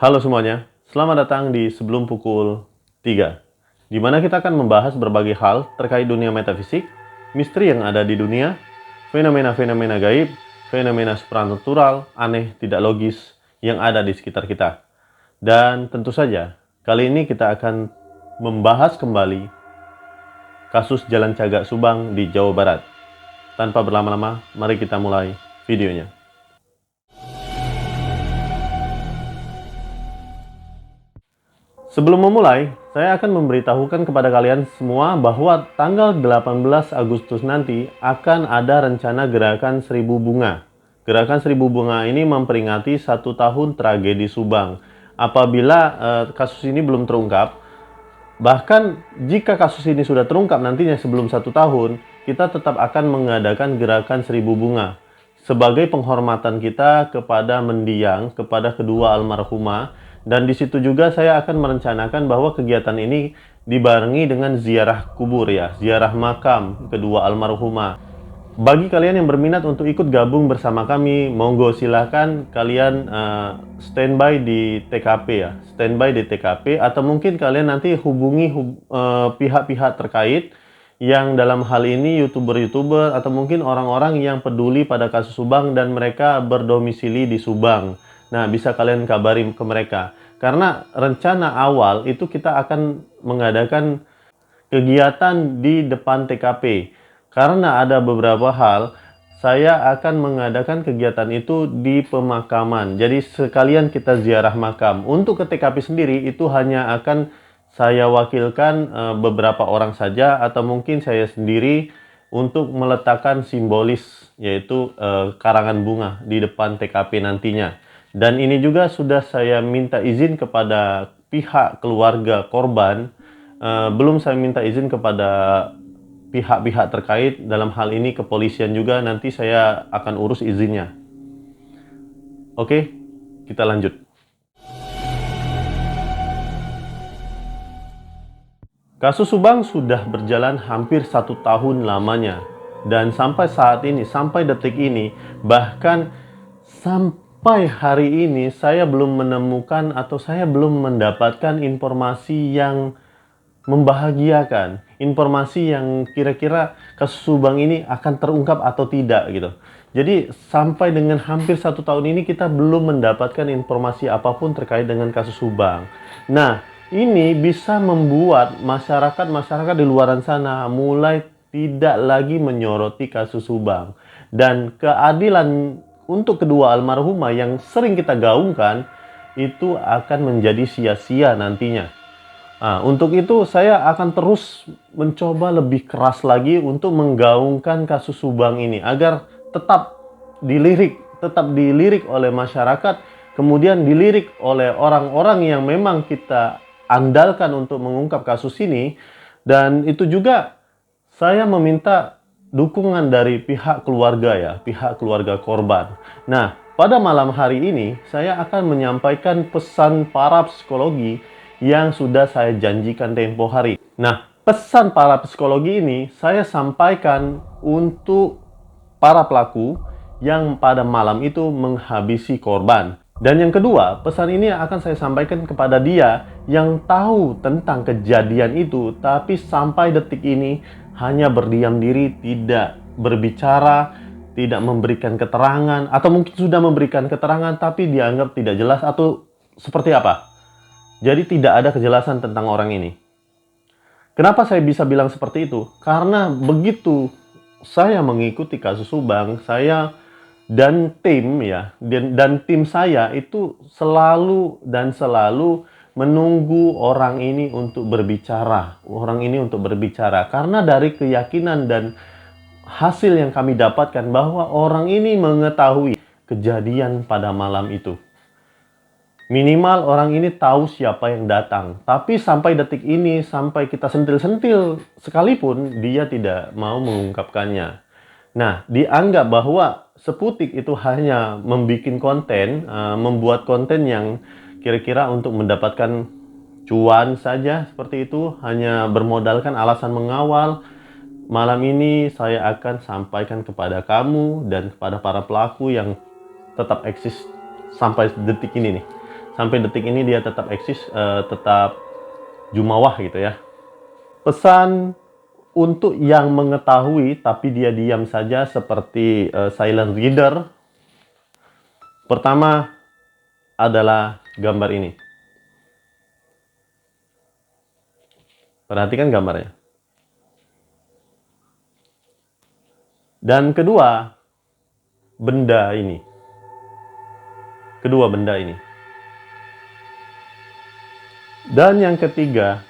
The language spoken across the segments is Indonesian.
Halo semuanya, selamat datang di Sebelum Pukul 3, di mana kita akan membahas berbagai hal terkait dunia metafisik, misteri yang ada di dunia, fenomena-fenomena gaib, fenomena supranatural, aneh, tidak logis yang ada di sekitar kita. Dan tentu saja, kali ini kita akan membahas kembali kasus Jalan Cagak Subang di Jawa Barat. Tanpa berlama-lama, mari kita mulai videonya. Sebelum memulai, saya akan memberitahukan kepada kalian semua bahwa tanggal 18 Agustus nanti akan ada rencana Gerakan 1000 Bunga. Gerakan 1000 Bunga ini memperingati 1 tahun tragedi Subang. Apabila kasus ini belum terungkap, bahkan jika kasus ini sudah terungkap nantinya sebelum 1 tahun, kita tetap akan mengadakan Gerakan 1000 Bunga sebagai penghormatan kita kepada mendiang, kepada kedua almarhumah. Dan di situ juga saya akan merencanakan bahwa kegiatan ini dibarengi dengan ziarah kubur ya, ziarah makam kedua almarhumah. Bagi kalian yang berminat untuk ikut gabung bersama kami, monggo silahkan kalian standby di TKP ya, standby di TKP, atau mungkin kalian nanti hubungi pihak-pihak terkait yang dalam hal ini youtuber-youtuber atau mungkin orang-orang yang peduli pada kasus Subang dan mereka berdomisili di Subang. Nah, bisa kalian kabari ke mereka. Karena rencana awal itu kita akan mengadakan kegiatan di depan TKP. Karena ada beberapa hal, saya akan mengadakan kegiatan itu di pemakaman. Jadi sekalian kita ziarah makam. Untuk ke TKP sendiri itu hanya akan saya wakilkan beberapa orang saja atau mungkin saya sendiri untuk meletakkan simbolis yaitu karangan bunga di depan TKP nantinya. Dan ini juga sudah saya minta izin kepada pihak keluarga korban. Belum saya minta izin kepada pihak-pihak terkait, dalam hal ini kepolisian juga, nanti saya akan urus izinnya. Oke, kita lanjut. Kasus Subang sudah berjalan hampir 1 tahun lamanya. Dan sampai saat ini, sampai detik ini, bahkan sampai hari ini saya belum menemukan atau saya belum mendapatkan informasi yang membahagiakan, informasi yang kira-kira kasus Subang ini akan terungkap atau tidak gitu. Jadi sampai dengan hampir 1 tahun ini kita belum mendapatkan informasi apapun terkait dengan kasus Subang. Nah, ini bisa membuat masyarakat di luar sana mulai tidak lagi menyoroti kasus Subang. Dan keadilan untuk kedua almarhumah yang sering kita gaungkan itu akan menjadi sia-sia nantinya. Nah, untuk itu saya akan terus mencoba lebih keras lagi untuk menggaungkan kasus Subang ini agar tetap dilirik oleh masyarakat, kemudian dilirik oleh orang-orang yang memang kita andalkan untuk mengungkap kasus ini. Dan itu juga saya meminta dukungan dari pihak keluarga ya, pihak keluarga korban. Nah, pada malam hari ini saya akan menyampaikan pesan para psikologi yang sudah saya janjikan tempo hari. Nah, pesan para psikologi ini saya sampaikan untuk para pelaku yang pada malam itu menghabisi korban. Dan yang kedua, pesan ini akan saya sampaikan kepada dia yang tahu tentang kejadian itu, tapi sampai detik ini hanya berdiam diri, tidak berbicara, tidak memberikan keterangan, atau mungkin sudah memberikan keterangan tapi dianggap tidak jelas atau seperti apa. Jadi tidak ada kejelasan tentang orang ini. Kenapa saya bisa bilang seperti itu? Karena begitu saya mengikuti kasus Subang, saya dan tim ya, dan tim saya itu selalu menunggu orang ini untuk berbicara. Karena dari keyakinan dan hasil yang kami dapatkan bahwa orang ini mengetahui kejadian pada malam itu. Minimal orang ini tahu siapa yang datang. Tapi sampai detik ini, sampai kita sentil-sentil sekalipun, dia tidak mau mengungkapkannya. Nah, dianggap bahwa Seputik itu hanya membuat konten yang kira-kira untuk mendapatkan cuan saja, seperti itu, hanya bermodalkan alasan mengawal. Malam ini saya akan sampaikan kepada kamu dan kepada para pelaku yang tetap eksis sampai detik ini nih. sampai detik ini dia tetap eksis, tetap jumawah gitu ya. Pesan untuk yang mengetahui tapi dia diam saja seperti silent reader, pertama adalah gambar ini. Perhatikan gambarnya. Dan kedua, benda ini. Kedua benda ini. Dan yang ketiga,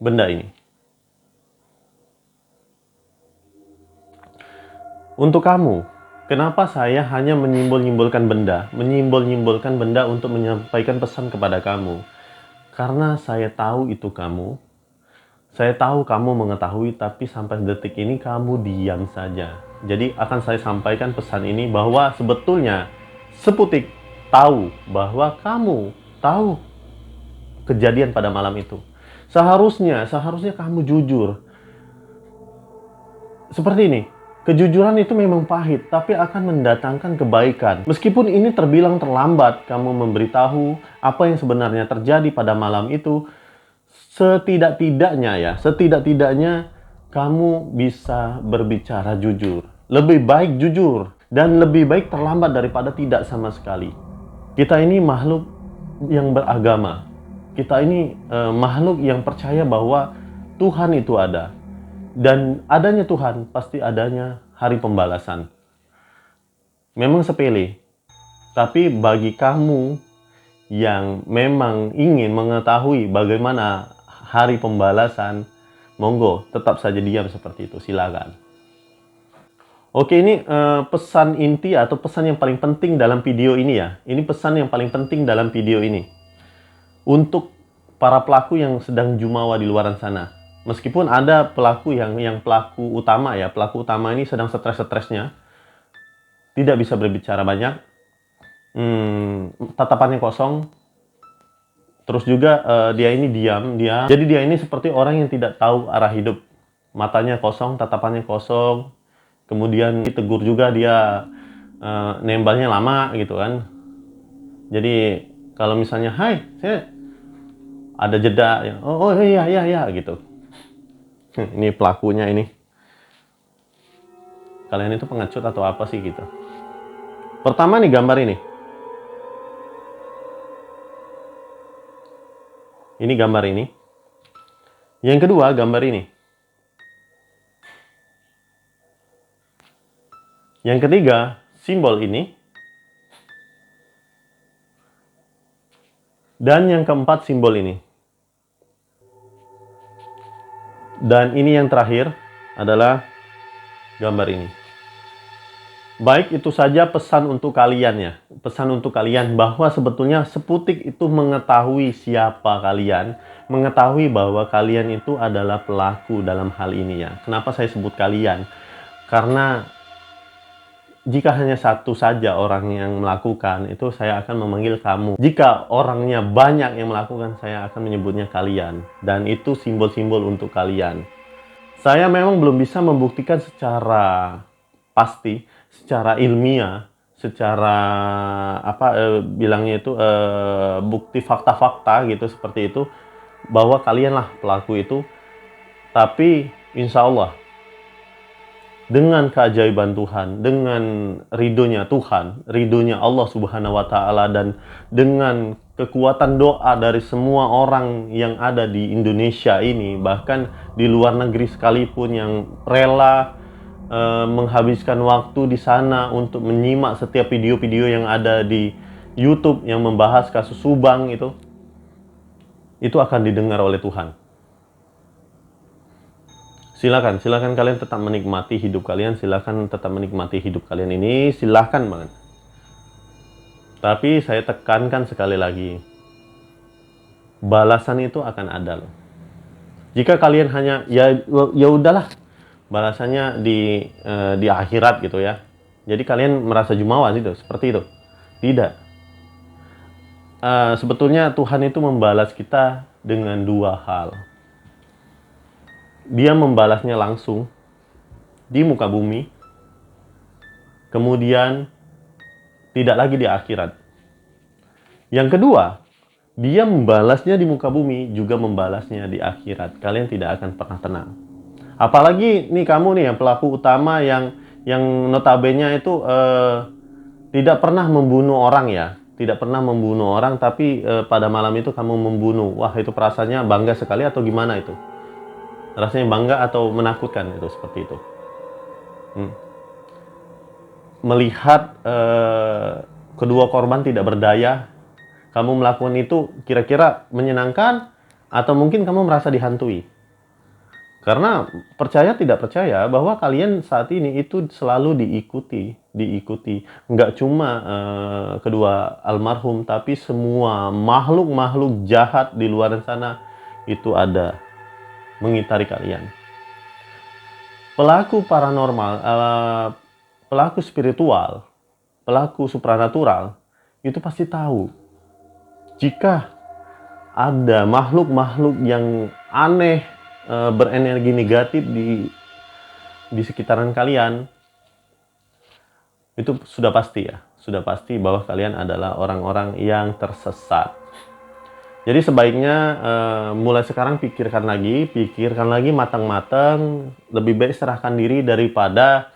benda ini. Untuk kamu, kenapa saya hanya menyimpul-nyimpulkan benda untuk menyampaikan pesan kepada kamu? Karena saya tahu itu kamu. Saya tahu kamu mengetahui, tapi sampai detik ini kamu diam saja. Jadi akan saya sampaikan pesan ini bahwa sebetulnya Seputik tahu bahwa kamu tahu kejadian pada malam itu. Seharusnya kamu jujur. Seperti ini. Kejujuran itu memang pahit, tapi akan mendatangkan kebaikan. Meskipun ini terbilang terlambat, kamu memberitahu apa yang sebenarnya terjadi pada malam itu, setidak-tidaknya kamu bisa berbicara jujur. Lebih baik jujur, dan lebih baik terlambat daripada tidak sama sekali. Kita ini makhluk yang beragama. Kita ini makhluk yang percaya bahwa Tuhan itu ada. Dan adanya Tuhan, pasti adanya hari pembalasan. Memang sepele, tapi bagi kamu yang memang ingin mengetahui bagaimana hari pembalasan, monggo tetap saja diam seperti itu, silakan. Oke, ini pesan inti atau pesan yang paling penting dalam video ini ya. Ini pesan yang paling penting dalam video ini. Untuk para pelaku yang sedang jumawa di luar sana. Meskipun ada pelaku yang pelaku utama ya, pelaku utama ini sedang stres-stresnya, tidak bisa berbicara banyak, tatapannya kosong, terus juga dia ini diam, jadi dia ini seperti orang yang tidak tahu arah hidup, matanya kosong, tatapannya kosong, kemudian ditegur juga dia nembalnya lama gitu kan. Jadi kalau misalnya, hai, saya ada jeda, ya, oh iya gitu. Ini pelakunya ini. Kalian itu pengecut atau apa sih gitu. Pertama nih gambar ini. Ini gambar ini. Yang kedua gambar ini. Yang ketiga simbol ini. Dan yang keempat simbol ini. Dan ini yang terakhir adalah gambar ini. Baik, itu saja pesan untuk kalian ya. Pesan untuk kalian bahwa sebetulnya Seputik itu mengetahui siapa kalian. Mengetahui bahwa kalian itu adalah pelaku dalam hal ini ya. Kenapa saya sebut kalian? Karena jika hanya satu saja orang yang melakukan, itu saya akan memanggil kamu. Jika orangnya banyak yang melakukan, saya akan menyebutnya kalian. Dan itu simbol-simbol untuk kalian. Saya memang belum bisa membuktikan secara pasti, secara ilmiah, secara bilangnya itu bukti fakta-fakta gitu, seperti itu, bahwa kalianlah pelaku itu. Tapi insya Allah dengan keajaiban Tuhan, dengan ridhonya Tuhan, ridhonya Allah Subhanahu wa Ta'ala, dan dengan kekuatan doa dari semua orang yang ada di Indonesia ini, bahkan di luar negeri sekalipun, yang rela menghabiskan waktu di sana untuk menyimak setiap video-video yang ada di YouTube yang membahas kasus Subang itu akan didengar oleh Tuhan. Silakan kalian tetap menikmati hidup kalian, silakan tetap menikmati hidup kalian ini, silakan banget. Tapi saya tekankan sekali lagi, balasan itu akan ada loh. Jika kalian hanya ya udahlah, balasannya di akhirat gitu ya. Jadi kalian merasa jumawa gitu, seperti itu. Tidak. Sebetulnya Tuhan itu membalas kita dengan dua hal. Dia membalasnya langsung di muka bumi, kemudian tidak lagi di akhirat. Yang kedua, dia membalasnya di muka bumi, juga membalasnya di akhirat. Kalian tidak akan pernah tenang. Apalagi nih kamu nih yang pelaku utama yang notabene itu tidak pernah membunuh orang ya. Tidak pernah membunuh orang, tapi pada malam itu kamu membunuh. Wah, itu perasaannya bangga sekali atau gimana itu? Rasanya bangga atau menakutkan itu seperti itu. Melihat kedua korban tidak berdaya, kamu melakukan itu kira-kira menyenangkan atau mungkin kamu merasa dihantui? Karena percaya tidak percaya bahwa kalian saat ini itu selalu diikuti. Nggak cuma kedua almarhum, tapi semua makhluk-makhluk jahat di luar sana itu ada mengitari kalian. Pelaku paranormal, pelaku spiritual, pelaku supranatural itu pasti tahu jika ada makhluk-makhluk yang aneh berenergi negatif di sekitaran kalian, itu sudah pasti ya, sudah pasti bahwa kalian adalah orang-orang yang tersesat. Jadi sebaiknya mulai sekarang pikirkan lagi matang-matang, lebih baik serahkan diri daripada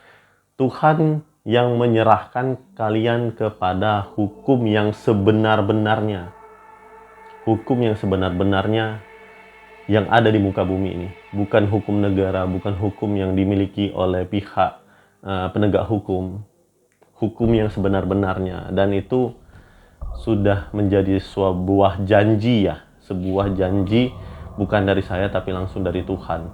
Tuhan yang menyerahkan kalian kepada hukum yang sebenar-benarnya. Hukum yang sebenar-benarnya yang ada di muka bumi ini. Bukan hukum negara, bukan hukum yang dimiliki oleh pihak penegak hukum. Hukum yang sebenar-benarnya. Dan itu sudah menjadi sebuah janji ya. Sebuah janji bukan dari saya tapi langsung dari Tuhan.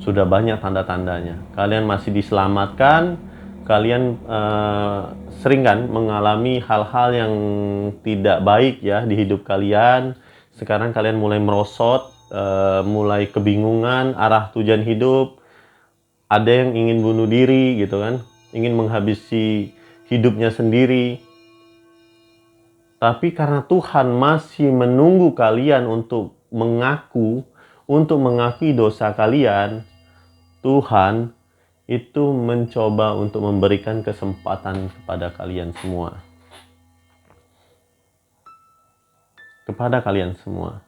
Sudah banyak tanda-tandanya. Kalian masih diselamatkan. Kalian sering kan mengalami hal-hal yang tidak baik ya di hidup kalian. Sekarang kalian mulai merosot, mulai kebingungan arah tujuan hidup. Ada yang ingin bunuh diri gitu kan, ingin menghabisi hidupnya sendiri. Tapi karena Tuhan masih menunggu kalian untuk mengakui dosa kalian, Tuhan itu mencoba untuk memberikan kesempatan kepada kalian semua. Kepada kalian semua.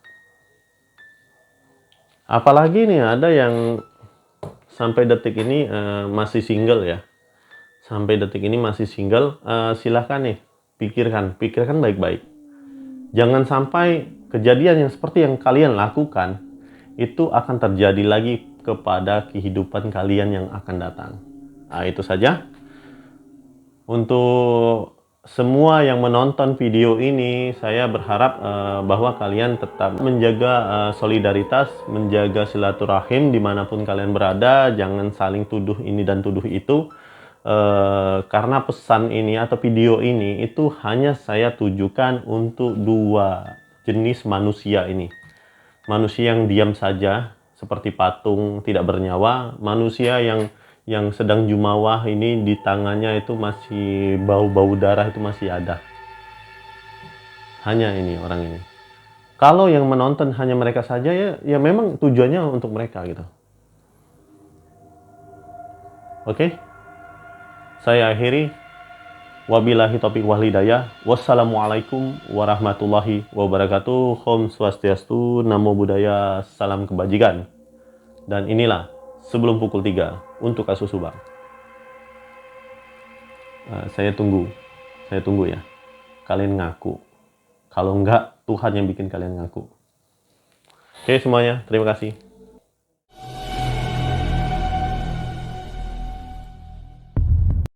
Apalagi nih ada yang sampai detik ini masih single ya. Sampai detik ini masih single, silahkan nih pikirkan baik-baik. Jangan sampai kejadian yang seperti yang kalian lakukan itu akan terjadi lagi kepada kehidupan kalian yang akan datang. Nah, itu saja. Untuk semua yang menonton video ini, saya berharap bahwa kalian tetap menjaga solidaritas, menjaga silaturahim dimanapun kalian berada. Jangan saling tuduh ini dan tuduh itu. Karena pesan ini atau video ini itu hanya saya tujukan untuk dua jenis manusia ini. Manusia yang diam saja seperti patung tidak bernyawa, manusia yang sedang jumawah ini di tangannya itu masih bau-bau darah itu masih ada. Hanya ini orang ini. Kalau yang menonton hanya mereka saja ya memang tujuannya untuk mereka gitu. Oke? Saya akhiri. Wabillahi taufiq wal hidayah. Wassalamualaikum warahmatullahi wabarakatuh. Om Swastiastu, Namo Buddhaya, salam kebajikan. Dan inilah sebelum pukul 3 untuk kasus Subang. Saya tunggu ya. Kalian ngaku. Kalau enggak, Tuhan yang bikin kalian ngaku. Oke semuanya, terima kasih.